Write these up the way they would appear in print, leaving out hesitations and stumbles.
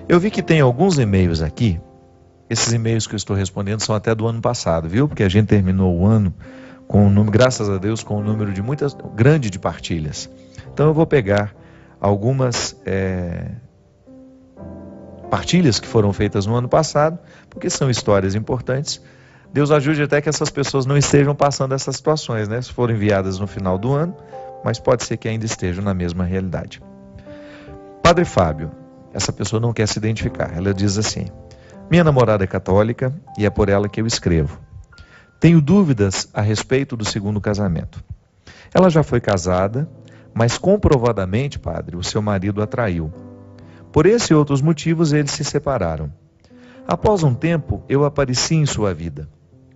Eu vi que tem alguns e-mails aqui. Esses e-mails que eu estou respondendo são até do ano passado, viu? Porque a gente terminou o ano com um número, graças a Deus, com um número de grande de partilhas. Então eu vou pegar algumas partilhas que foram feitas no ano passado, porque são histórias importantes. Deus ajude até que essas pessoas não estejam passando essas situações, né? Se foram enviadas no final do ano, mas pode ser que ainda estejam na mesma realidade. Padre Fábio, essa pessoa não quer se identificar. Ela diz assim: minha namorada é católica e é por ela que eu escrevo. Tenho dúvidas a respeito do segundo casamento. Ela já foi casada, mas comprovadamente, padre, o seu marido a traiu. Por esse e outros motivos, eles se separaram. Após um tempo, eu apareci em sua vida.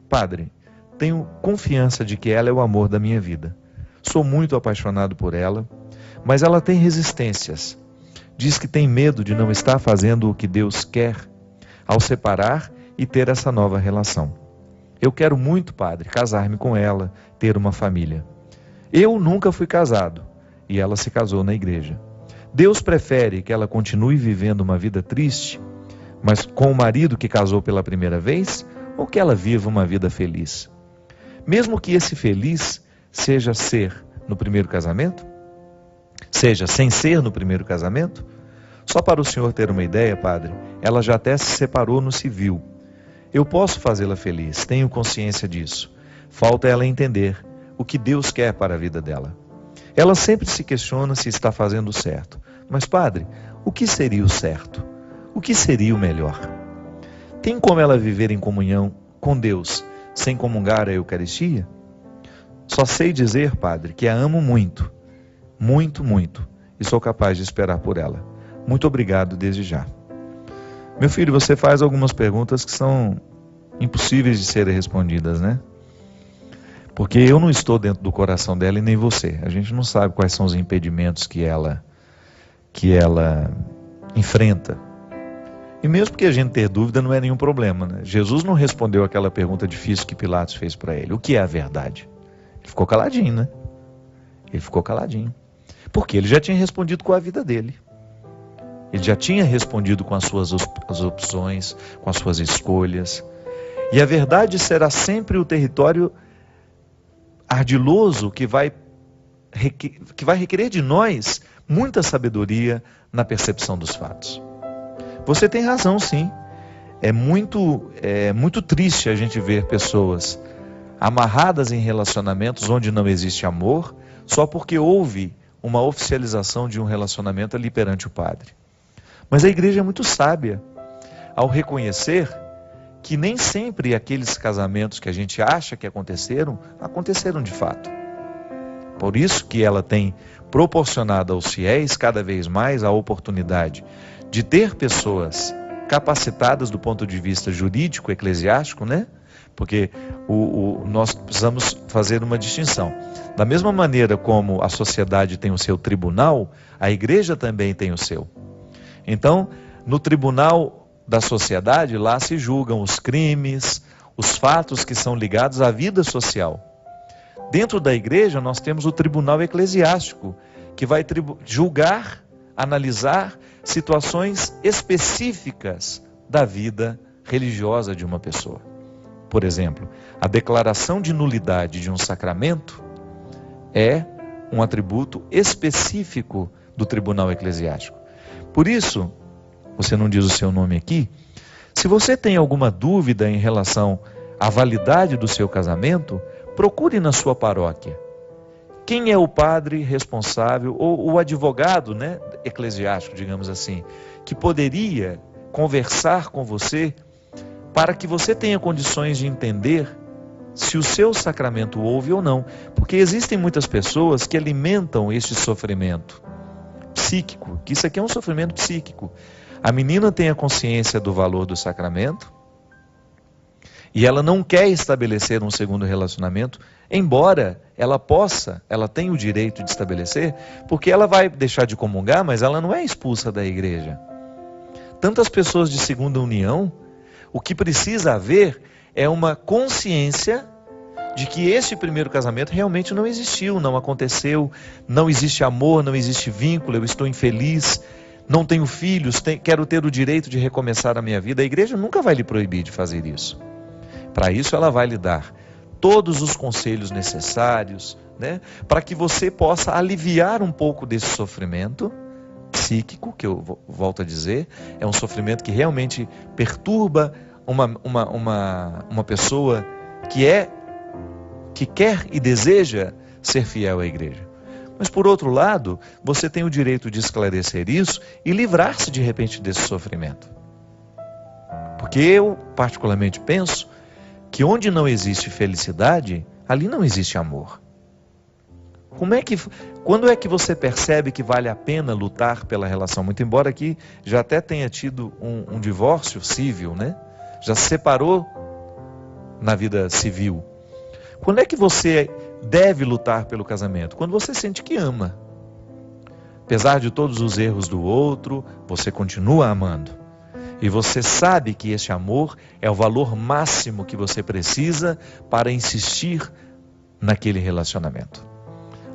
Padre, tenho confiança de que ela é o amor da minha vida. Sou muito apaixonado por ela, mas ela tem resistências. Diz que tem medo de não estar fazendo o que Deus quer ao separar e ter essa nova relação. Eu quero muito, padre, casar-me com ela, ter uma família. Eu nunca fui casado e ela se casou na igreja. Deus prefere que ela continue vivendo uma vida triste, mas com o marido que casou pela primeira vez, ou que ela viva uma vida feliz? Mesmo que esse feliz seja ser no primeiro casamento, seja sem ser no primeiro casamento. Só para o senhor ter uma ideia, padre, ela já até se separou no civil. Eu posso fazê-la feliz, tenho consciência disso. Falta ela entender o que Deus quer para a vida dela. Ela sempre se questiona se está fazendo o certo. Mas, padre, o que seria o certo? O que seria o melhor? Tem como ela viver em comunhão com Deus sem comungar a Eucaristia? Só sei dizer, padre, que a amo muito, muito, muito, e sou capaz de esperar por ela. Muito obrigado desde já. Meu filho, você faz algumas perguntas que são impossíveis de serem respondidas, né? Porque eu não estou dentro do coração dela e nem você. A gente não sabe quais são os impedimentos que ela enfrenta. E mesmo que a gente ter dúvida, não é nenhum problema, né? Jesus não respondeu aquela pergunta difícil que Pilatos fez para ele. O que é a verdade? Ele ficou caladinho, né? Ele ficou caladinho. Porque ele já tinha respondido com a vida dele. Ele já tinha respondido com as suas opções, com as suas escolhas. E a verdade será sempre o território ardiloso que vai requerer de nós muita sabedoria na percepção dos fatos. Você tem razão, sim. É muito triste a gente ver pessoas amarradas em relacionamentos onde não existe amor, só porque houve uma oficialização de um relacionamento ali perante o padre. Mas a igreja é muito sábia ao reconhecer que nem sempre aqueles casamentos que a gente acha que aconteceram de fato. Por isso que ela tem proporcionado aos fiéis cada vez mais a oportunidade de ter pessoas capacitadas do ponto de vista jurídico, eclesiástico, né? Porque nós precisamos fazer uma distinção. Da mesma maneira como a sociedade tem o seu tribunal, a igreja também tem o seu. Então, no tribunal da sociedade, lá se julgam os crimes, os fatos que são ligados à vida social. Dentro da igreja, nós temos o tribunal eclesiástico, que vai julgar, analisar situações específicas da vida religiosa de uma pessoa. Por exemplo, a declaração de nulidade de um sacramento é um atributo específico do tribunal eclesiástico. Por isso, você não diz o seu nome aqui, se você tem alguma dúvida em relação à validade do seu casamento, procure na sua paróquia. Quem é o padre responsável, ou o advogado, né, eclesiástico, digamos assim, que poderia conversar com você para que você tenha condições de entender se o seu sacramento houve ou não. Porque existem muitas pessoas que alimentam este sofrimento psíquico, que isso aqui é um sofrimento psíquico. A menina tem a consciência do valor do sacramento e ela não quer estabelecer um segundo relacionamento, embora ela tenha o direito de estabelecer, porque ela vai deixar de comungar, mas ela não é expulsa da igreja. Tantas pessoas de segunda união, o que precisa haver é uma consciência de que esse primeiro casamento realmente não existiu, não aconteceu, não existe amor, não existe vínculo, eu estou infeliz. não tenho filhos, quero ter o direito de recomeçar a minha vida. A igreja nunca vai lhe proibir de fazer isso. Para isso ela vai lhe dar todos os conselhos necessários, né, para que você possa aliviar um pouco desse sofrimento psíquico, que eu volto a dizer, é um sofrimento que realmente perturba uma pessoa que quer e deseja ser fiel à igreja. Mas por outro lado, você tem o direito de esclarecer isso e livrar-se de repente desse sofrimento. Porque eu particularmente penso que onde não existe felicidade, ali não existe amor. Quando é que você percebe que vale a pena lutar pela relação? Muito embora aqui já até tenha tido um divórcio civil, né? Já se separou na vida civil. Quando é que você deve lutar pelo casamento? Quando você sente que ama. Apesar de todos os erros do outro, você continua amando. E você sabe que esse amor é o valor máximo que você precisa para insistir naquele relacionamento.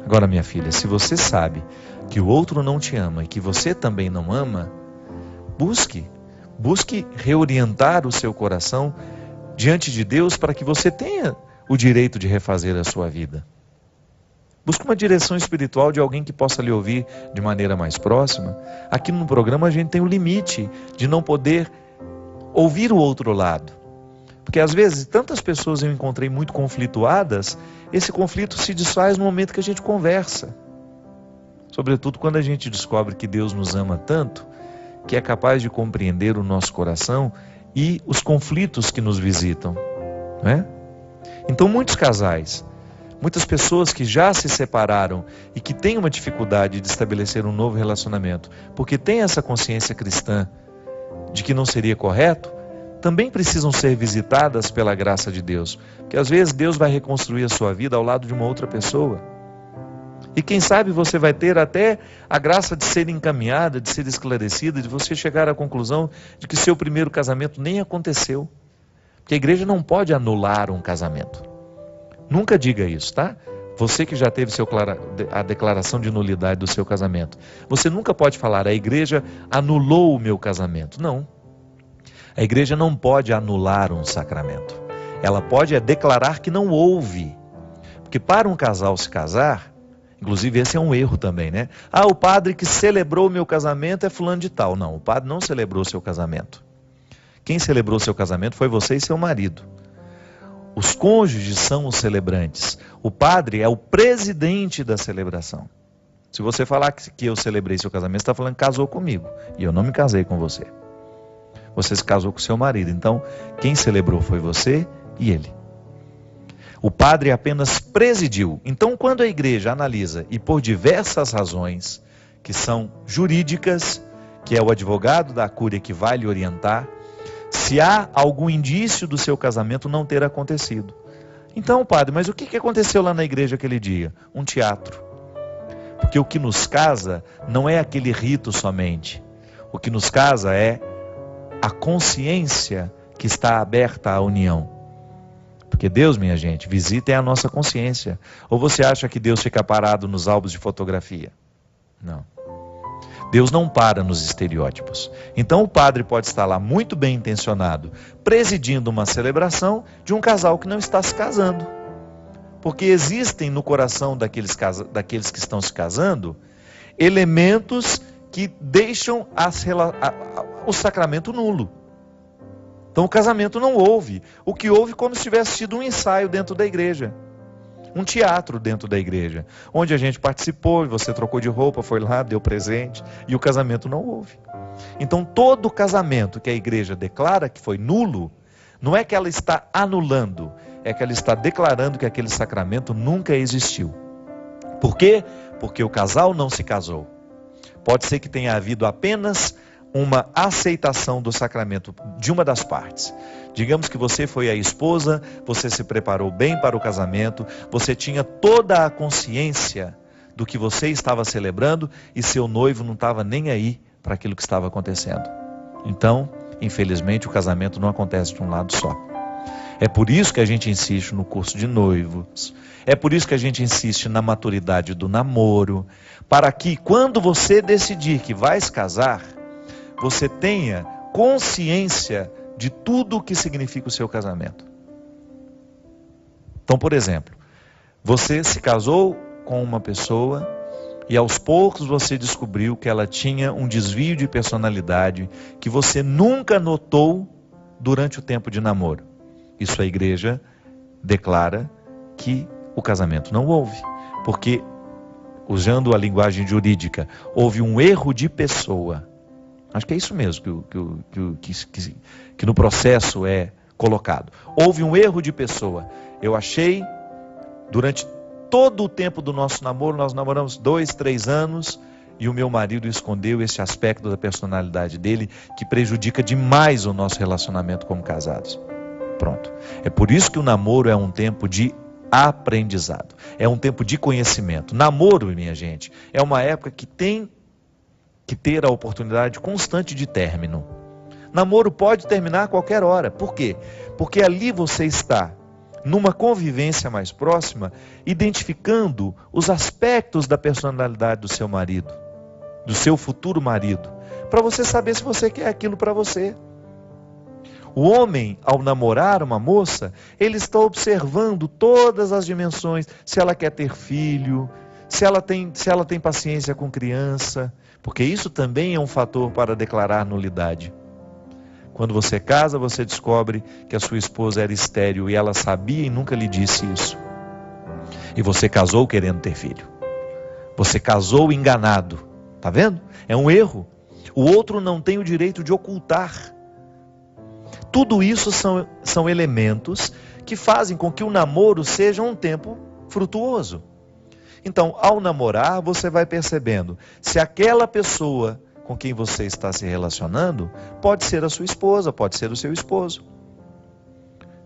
Agora, minha filha, se você sabe que o outro não te ama e que você também não ama, busque reorientar o seu coração diante de Deus para que você tenha o direito de refazer a sua vida. Busque uma direção espiritual de alguém que possa lhe ouvir de maneira mais próxima. Aqui no programa a gente tem o limite de não poder ouvir o outro lado. Porque às vezes tantas pessoas eu encontrei muito conflituadas, esse conflito se desfaz no momento que a gente conversa. Sobretudo quando a gente descobre que Deus nos ama tanto, que é capaz de compreender o nosso coração e os conflitos que nos visitam, não é? Então muitos casais, muitas pessoas que já se separaram e que têm uma dificuldade de estabelecer um novo relacionamento, porque têm essa consciência cristã de que não seria correto, também precisam ser visitadas pela graça de Deus. Porque às vezes Deus vai reconstruir a sua vida ao lado de uma outra pessoa. E quem sabe você vai ter até a graça de ser encaminhada, de ser esclarecida, de você chegar à conclusão de que seu primeiro casamento nem aconteceu. Porque a igreja não pode anular um casamento. Nunca diga isso, tá? Você que já teve a declaração de nulidade do seu casamento. Você nunca pode falar, a igreja anulou o meu casamento. Não. A igreja não pode anular um sacramento. Ela pode declarar que não houve. Porque para um casal se casar, inclusive esse é um erro também, né? Ah, o padre que celebrou o meu casamento é fulano de tal. Não, o padre não celebrou seu casamento. Quem celebrou seu casamento foi você e seu marido. Os cônjuges são os celebrantes. O padre é o presidente da celebração. Se você falar que eu celebrei seu casamento, você está falando que casou comigo. E eu não me casei com você. Você se casou com seu marido. Então, quem celebrou foi você e ele. O padre apenas presidiu. Então, quando a igreja analisa, e por diversas razões, que são jurídicas, que é o advogado da cúria que vai lhe orientar, se há algum indício do seu casamento não ter acontecido. Então, padre, mas o que aconteceu lá na igreja aquele dia? Um teatro. Porque o que nos casa não é aquele rito somente. O que nos casa é a consciência que está aberta à união. Porque Deus, minha gente, visita é a nossa consciência. Ou você acha que Deus fica parado nos álbuns de fotografia? Não. Deus não para nos estereótipos. Então o padre pode estar lá muito bem intencionado, presidindo uma celebração de um casal que não está se casando. Porque existem no coração daqueles que estão se casando, elementos que deixam o sacramento nulo. Então o casamento não houve. O que houve como se tivesse sido um ensaio dentro da igreja. Um teatro dentro da igreja, onde a gente participou, você trocou de roupa, foi lá, deu presente, e o casamento não houve. Então todo casamento que a igreja declara que foi nulo, não é que ela está anulando, é que ela está declarando que aquele sacramento nunca existiu. Por quê? Porque o casal não se casou. Pode ser que tenha havido apenas uma aceitação do sacramento de uma das partes. Digamos que você foi a esposa, você se preparou bem para o casamento, você tinha toda a consciência do que você estava celebrando e seu noivo não estava nem aí para aquilo que estava acontecendo. Então, infelizmente, o casamento não acontece de um lado só. É por isso que a gente insiste no curso de noivos. É por isso que a gente insiste na maturidade do namoro. Para que quando você decidir que vai se casar, você tenha consciência de tudo o que significa o seu casamento. Então, por exemplo, você se casou com uma pessoa e aos poucos você descobriu que ela tinha um desvio de personalidade que você nunca notou durante o tempo de namoro. Isso a igreja declara que o casamento não houve, porque, usando a linguagem jurídica, houve um erro de pessoa. Acho que é isso mesmo que no processo é colocado. Houve um erro de pessoa. Eu achei, durante todo o tempo do nosso namoro, nós namoramos 2, 3 anos, e o meu marido escondeu esse aspecto da personalidade dele, que prejudica demais o nosso relacionamento como casados. Pronto. É por isso que o namoro é um tempo de aprendizado. É um tempo de conhecimento. Namoro, minha gente, é uma época que tem que ter a oportunidade constante de término. Namoro pode terminar a qualquer hora. Por quê? Porque ali você está numa convivência mais próxima, identificando os aspectos da personalidade do seu marido, do seu futuro marido, para você saber se você quer aquilo para você. O homem, ao namorar uma moça, ele está observando todas as dimensões, se ela quer ter filho, se ela tem paciência com criança, porque isso também é um fator para declarar nulidade. Quando você casa, você descobre que a sua esposa era estéril e ela sabia e nunca lhe disse isso. E você casou querendo ter filho. Você casou enganado. Tá vendo? É um erro. O outro não tem o direito de ocultar. Tudo isso são elementos que fazem com que o namoro seja um tempo frutuoso. Então, ao namorar, você vai percebendo se aquela pessoa com quem você está se relacionando pode ser a sua esposa, pode ser o seu esposo.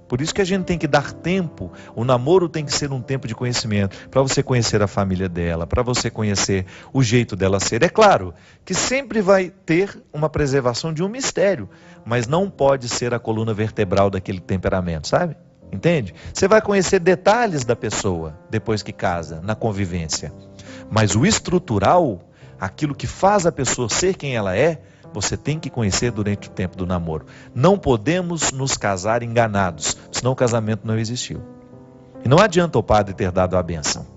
Por isso que a gente tem que dar tempo, o namoro tem que ser um tempo de conhecimento, para você conhecer a família dela, para você conhecer o jeito dela ser. É claro que sempre vai ter uma preservação de um mistério, mas não pode ser a coluna vertebral daquele temperamento, sabe? Entende? Você vai conhecer detalhes da pessoa depois que casa, na convivência. Mas o estrutural, aquilo que faz a pessoa ser quem ela é, você tem que conhecer durante o tempo do namoro. Não podemos nos casar enganados, senão o casamento não existiu. E não adianta o padre ter dado a bênção.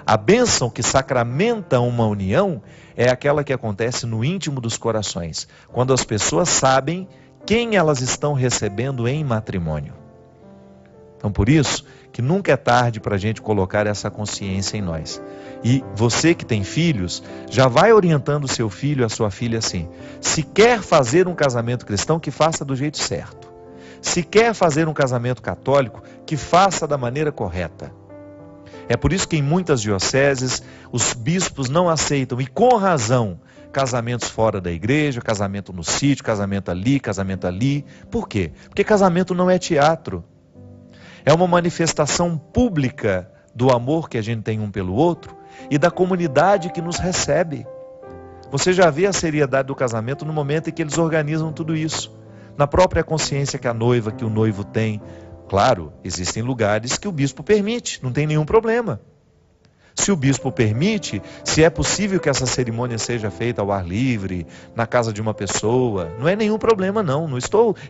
A bênção que sacramenta uma união é aquela que acontece no íntimo dos corações, quando as pessoas sabem quem elas estão recebendo em matrimônio. Então, por isso que nunca é tarde para a gente colocar essa consciência em nós. E você que tem filhos, já vai orientando o seu filho, a sua filha assim: se quer fazer um casamento cristão, que faça do jeito certo. Se quer fazer um casamento católico, que faça da maneira correta. É por isso que em muitas dioceses, os bispos não aceitam, e com razão, casamentos fora da igreja, casamento no sítio, casamento ali, casamento ali. Por quê? Porque casamento não é teatro. É uma manifestação pública do amor que a gente tem um pelo outro e da comunidade que nos recebe. Você já vê a seriedade do casamento no momento em que eles organizam tudo isso. Na própria consciência que a noiva, que o noivo tem. Claro, existem lugares que o bispo permite, não tem nenhum problema. Se o bispo permite, se é possível que essa cerimônia seja feita ao ar livre, na casa de uma pessoa, não é nenhum problema não.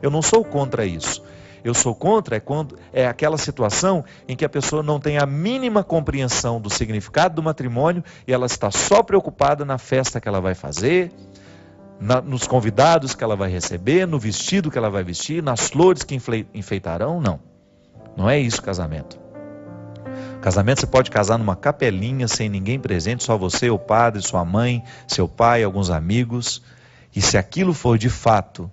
Eu não sou contra isso. Eu sou contra quando é aquela situação em que a pessoa não tem a mínima compreensão do significado do matrimônio e ela está só preocupada na festa que ela vai fazer, nos convidados que ela vai receber, no vestido que ela vai vestir, nas flores que enfeitarão. Não. Não é isso casamento. Casamento você pode casar numa capelinha sem ninguém presente, só você, o padre, sua mãe, seu pai, alguns amigos. E se aquilo for de fato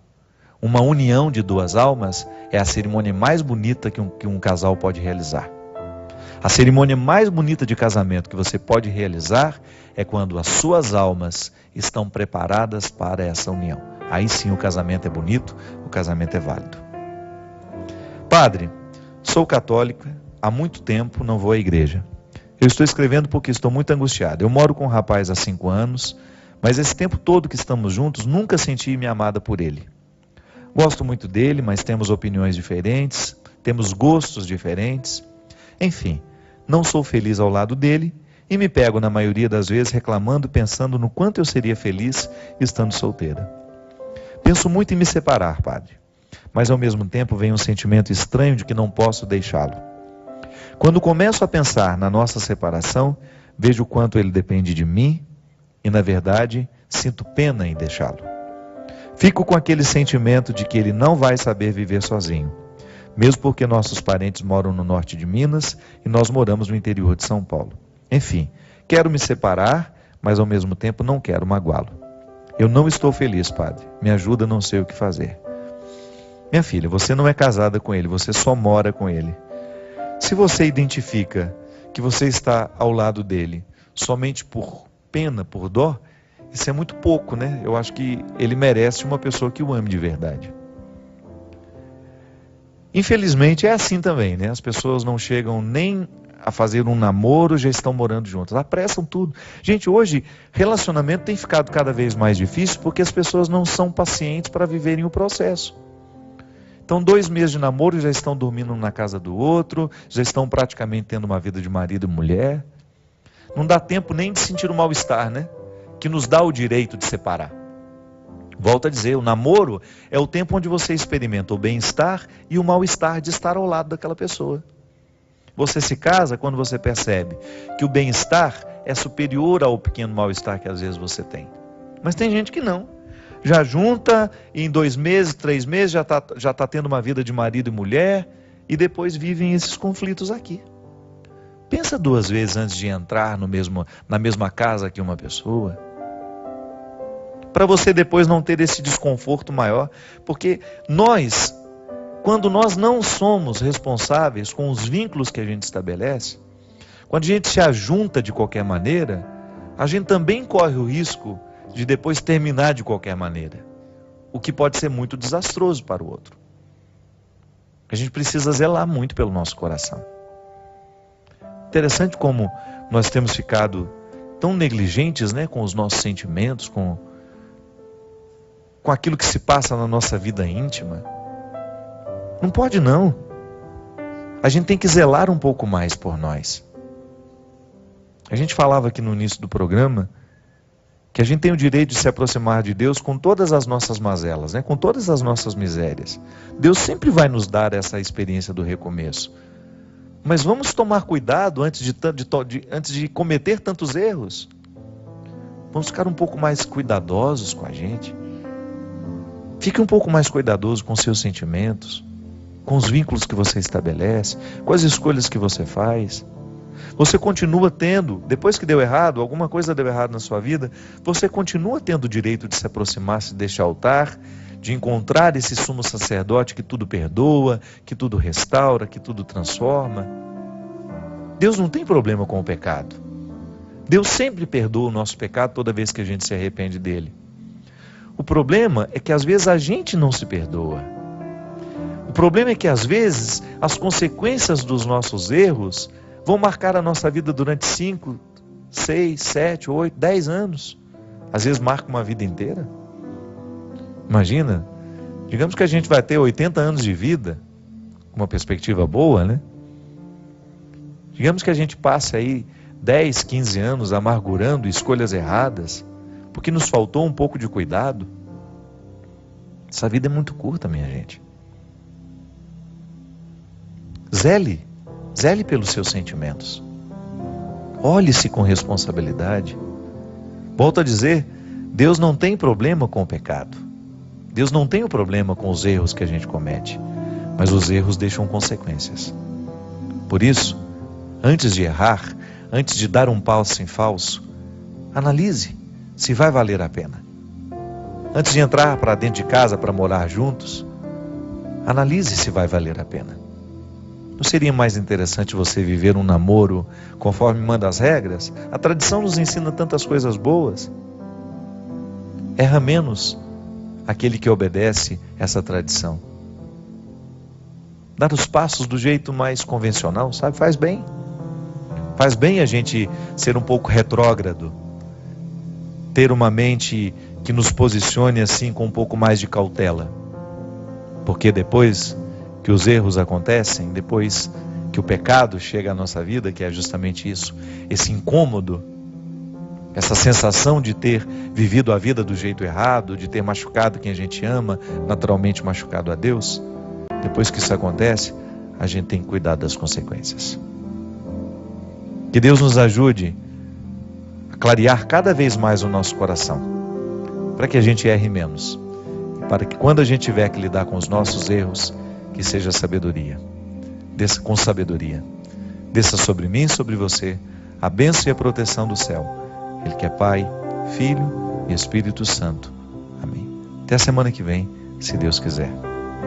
uma união de duas almas, é a cerimônia mais bonita que um casal pode realizar. A cerimônia mais bonita de casamento que você pode realizar é quando as suas almas estão preparadas para essa união. Aí sim o casamento é bonito, o casamento é válido. Padre, sou católico, há muito tempo não vou à igreja. Eu estou escrevendo porque estou muito angustiado. Eu moro com um rapaz há 5 anos, mas esse tempo todo que estamos juntos, nunca senti-me amada por ele. Gosto muito dele, mas temos opiniões diferentes, temos gostos diferentes. Enfim, não sou feliz ao lado dele e me pego na maioria das vezes reclamando, pensando no quanto eu seria feliz estando solteira. Penso muito em me separar, padre, mas ao mesmo tempo vem um sentimento estranho de que não posso deixá-lo. Quando começo a pensar na nossa separação, vejo o quanto ele depende de mim e, na verdade, sinto pena em deixá-lo. Fico com aquele sentimento de que ele não vai saber viver sozinho, mesmo porque nossos parentes moram no norte de Minas e nós moramos no interior de São Paulo. Enfim, quero me separar, mas ao mesmo tempo não quero magoá-lo. Eu não estou feliz, padre. Me ajuda, não sei o que fazer. Minha filha, você não é casada com ele, você só mora com ele. Se você identifica que você está ao lado dele somente por pena, por dó, isso é muito pouco, né? Eu acho que ele merece uma pessoa que o ame de verdade. Infelizmente é assim também, né? As pessoas não chegam nem a fazer um namoro, já estão morando juntas, apressam tudo. Gente, hoje relacionamento tem ficado cada vez mais difícil porque as pessoas não são pacientes para viverem o processo. Então 2 meses de namoro já estão dormindo na casa do outro, já estão praticamente tendo uma vida de marido e mulher. Não dá tempo nem de sentir o mal-estar, né? Que nos dá o direito de separar. Volto a dizer, o namoro é o tempo onde você experimenta o bem-estar e o mal-estar de estar ao lado daquela pessoa. Você se casa quando você percebe que o bem-estar é superior ao pequeno mal-estar que às vezes você tem. Mas tem gente que não. Já junta e em 2 meses, 3 meses já tá tendo uma vida de marido e mulher e depois vivem esses conflitos aqui. Pensa 2 vezes antes de entrar na mesma casa que uma pessoa. Para você depois não ter esse desconforto maior. Porque quando nós não somos responsáveis com os vínculos que a gente estabelece, quando a gente se ajunta de qualquer maneira, a gente também corre o risco de depois terminar de qualquer maneira, o que pode ser muito desastroso para o outro. A gente precisa zelar muito pelo nosso coração. Interessante como nós temos ficado tão negligentes, né, com os nossos sentimentos, com aquilo que se passa na nossa vida íntima. Não pode não. A gente tem que zelar um pouco mais por nós. A gente falava aqui no início do programa que a gente tem o direito de se aproximar de Deus com todas as nossas mazelas, né? Com todas as nossas misérias. Deus sempre vai nos dar essa experiência do recomeço. Mas vamos tomar cuidado antes de cometer tantos erros. Vamos ficar um pouco mais cuidadosos com a gente. Fique um pouco mais cuidadoso com seus sentimentos, com os vínculos que você estabelece, com as escolhas que você faz. Você continua tendo, depois que deu errado, alguma coisa deu errado na sua vida, você continua tendo o direito de se aproximar-se deste altar, de encontrar esse sumo sacerdote que tudo perdoa, que tudo restaura, que tudo transforma. Deus não tem problema com o pecado. Deus sempre perdoa o nosso pecado toda vez que a gente se arrepende dele. O problema é que às vezes a gente não se perdoa. O problema é que às vezes as consequências dos nossos erros vão marcar a nossa vida durante 5, 6, 7, 8, 10 anos. Às vezes marca uma vida inteira. Imagina, digamos que a gente vai ter 80 anos de vida, uma perspectiva boa, né? Digamos que a gente passe aí 10, 15 anos amargurando escolhas erradas, porque nos faltou um pouco de cuidado. Essa vida é muito curta, minha gente. Zele pelos seus sentimentos. Olhe-se com responsabilidade. Volto a dizer, Deus não tem problema com o pecado. Deus não tem o problema com os erros que a gente comete, mas os erros deixam consequências. Por isso, antes de errar, antes de dar um passo em falso, analise se vai valer a pena. Antes de entrar para dentro de casa para morar juntos, analise se vai valer a pena. Não seria mais interessante você viver um namoro conforme manda as regras? A tradição nos ensina tantas coisas boas. Erra menos aquele que obedece essa tradição. Dar os passos do jeito mais convencional, sabe? Faz bem. Faz bem a gente ser um pouco retrógrado. Ter uma mente que nos posicione assim com um pouco mais de cautela. Porque depois que os erros acontecem, depois que o pecado chega à nossa vida, que é justamente isso, esse incômodo, essa sensação de ter vivido a vida do jeito errado, de ter machucado quem a gente ama, naturalmente machucado a Deus, depois que isso acontece, a gente tem que cuidar das consequências. Que Deus nos ajude a clarear cada vez mais o nosso coração, para que a gente erre menos, para que quando a gente tiver que lidar com os nossos erros, que seja sabedoria, com sabedoria. Desça sobre mim e sobre você a bênção e a proteção do céu. Ele que é Pai, Filho e Espírito Santo. Amém. Até a semana que vem, se Deus quiser.